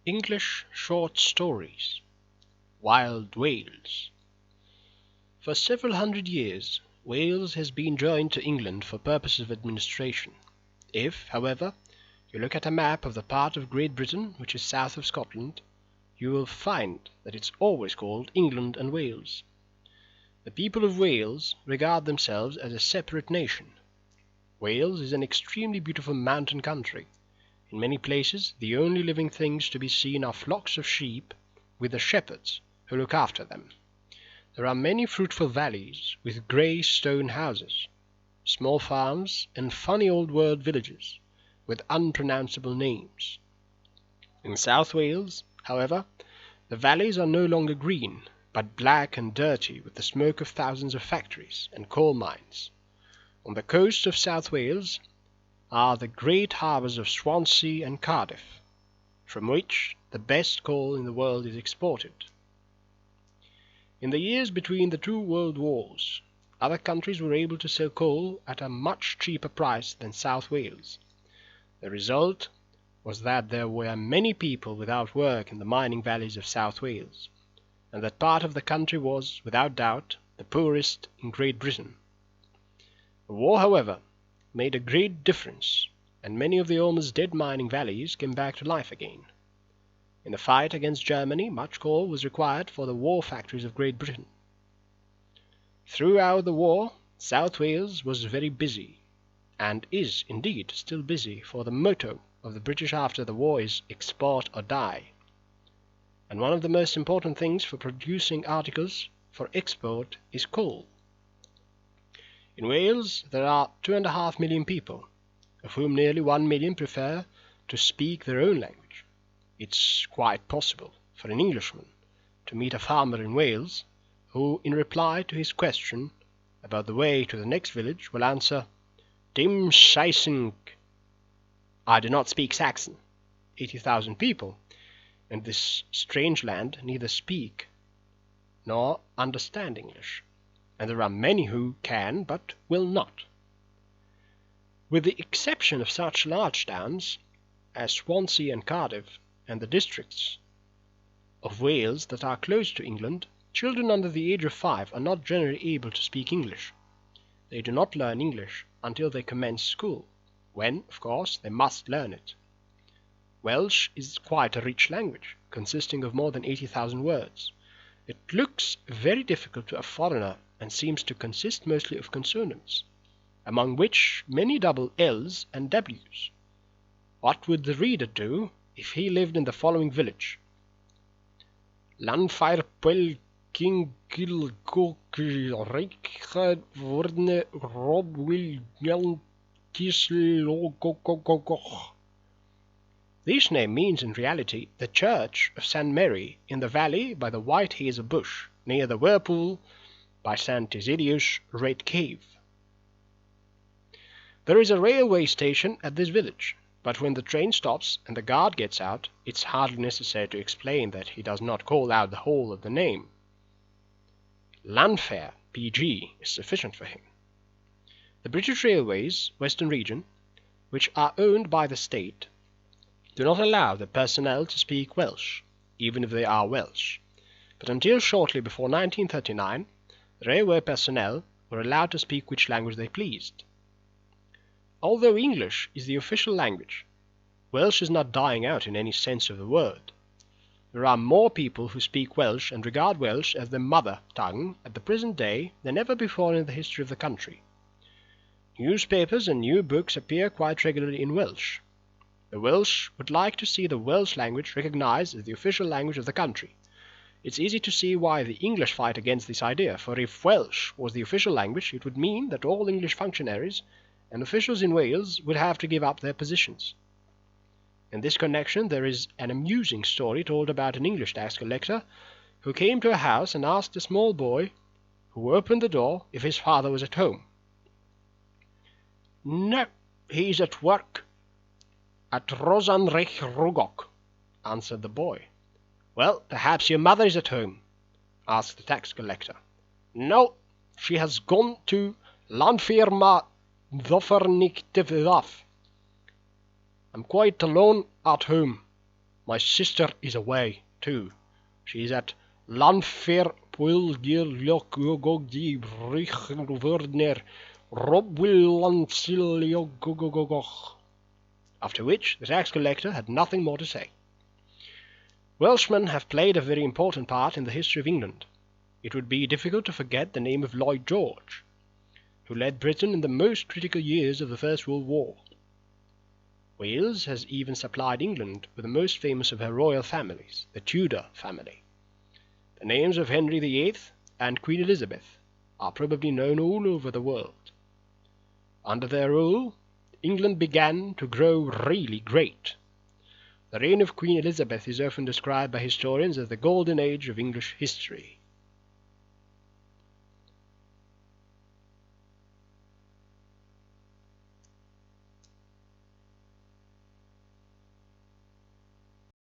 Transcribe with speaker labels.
Speaker 1: English Short Stories. Wild Wales. For several hundred years, Wales has been joined to England for purposes of administration. If, however, you look at a map of the part of Great Britain which is south of Scotland, you will find that it's always called England and Wales. The people of Wales regard themselves as a separate nation. Wales is an extremely beautiful mountain country. In many places, the only living things to be seen are flocks of sheep, with the shepherds who look after them. There are many fruitful valleys, with grey stone houses, small farms, and funny old-world villages, with unpronounceable names. In South Wales, however, the valleys are no longer green, but black and dirty with the smoke of thousands of factories and coal mines. On the coast of South Wales are the great harbours of Swansea and Cardiff, from which the best coal in the world is exported. In the years between the two world wars, other countries were able to sell coal at a much cheaper price than South Wales. The result was that there were many people without work in the mining valleys of South Wales, and that part of the country was, without doubt, the poorest in Great Britain. The war, however, made a great difference, and many of the almost dead mining valleys came back to life again. In the fight against Germany, much coal was required for the war factories of Great Britain. Throughout the war, South Wales was very busy, and is indeed still busy, for the motto of the British after the war is "Export or Die." And one of the most important things for producing articles for export is coal. In Wales there are 2.5 million people, of whom nearly 1 million prefer to speak their own language. It's quite possible for an Englishman to meet a farmer in Wales who, in reply to his question about the way to the next village, will answer, "Dim Saesneg." I do not speak Saxon. 80,000 people in this strange land neither speak nor understand English, and there are many who can but will not. With the exception of such large towns as Swansea and Cardiff, and the districts of Wales that are close to England, children under the age of 5 are not generally able to speak English. They do not learn English until they commence school, when, of course, they must learn it. Welsh is quite a rich language, consisting of more than 80,000 words. It looks very difficult to a foreigner and seems to consist mostly of consonants, among which many double L's and W's. What would the reader do if he lived in the following village? Lanfairpwll Kingilgokreichad Wordne Rob William Kislogogogogoch. This name means in reality the church of St. Mary in the valley by the white hazel bush, near the whirlpool by St. Isidius Red Cave. There is a railway station at this village, but when the train stops and the guard gets out, it's hardly necessary to explain that he does not call out the whole of the name. Llanfair, PG, is sufficient for him. The British Railways, Western Region, which are owned by the state, do not allow the personnel to speak Welsh, even if they are Welsh. But until shortly before 1939, the railway personnel were allowed to speak which language they pleased. Although English is the official language, Welsh is not dying out in any sense of the word. There are more people who speak Welsh and regard Welsh as their mother tongue at the present day than ever before in the history of the country. Newspapers and new books appear quite regularly in Welsh. The Welsh would like to see the Welsh language recognized as the official language of the country. It's easy to see why the English fight against this idea, for if Welsh was the official language, it would mean that all English functionaries and officials in Wales would have to give up their positions. In this connection there is an amusing story told about an English tax collector who came to a house and asked a small boy who opened the door if his father was at home. "No, he is at work at Rosanrech Rugok," answered the boy. "Well, perhaps your mother is at home?" asked the tax collector. "No, she has gone to Lanfirma Doffernichtevaf. I'm quite alone at home. My sister is away, too. She is at Lanfair Pwylgirlogogogdi Brichwerdner Robwillansiliogogogogoch. After which the tax collector had nothing more to say. Welshmen have played a very important part in the history of England. It would be difficult to forget the name of Lloyd George, who led Britain in the most critical years of the First World War. Wales has even supplied England with the most famous of her royal families, the Tudor family. The names of Henry VIII and Queen Elizabeth are probably known all over the world. Under their rule, England began to grow really great. The reign of Queen Elizabeth is often described by historians as the golden age of English history.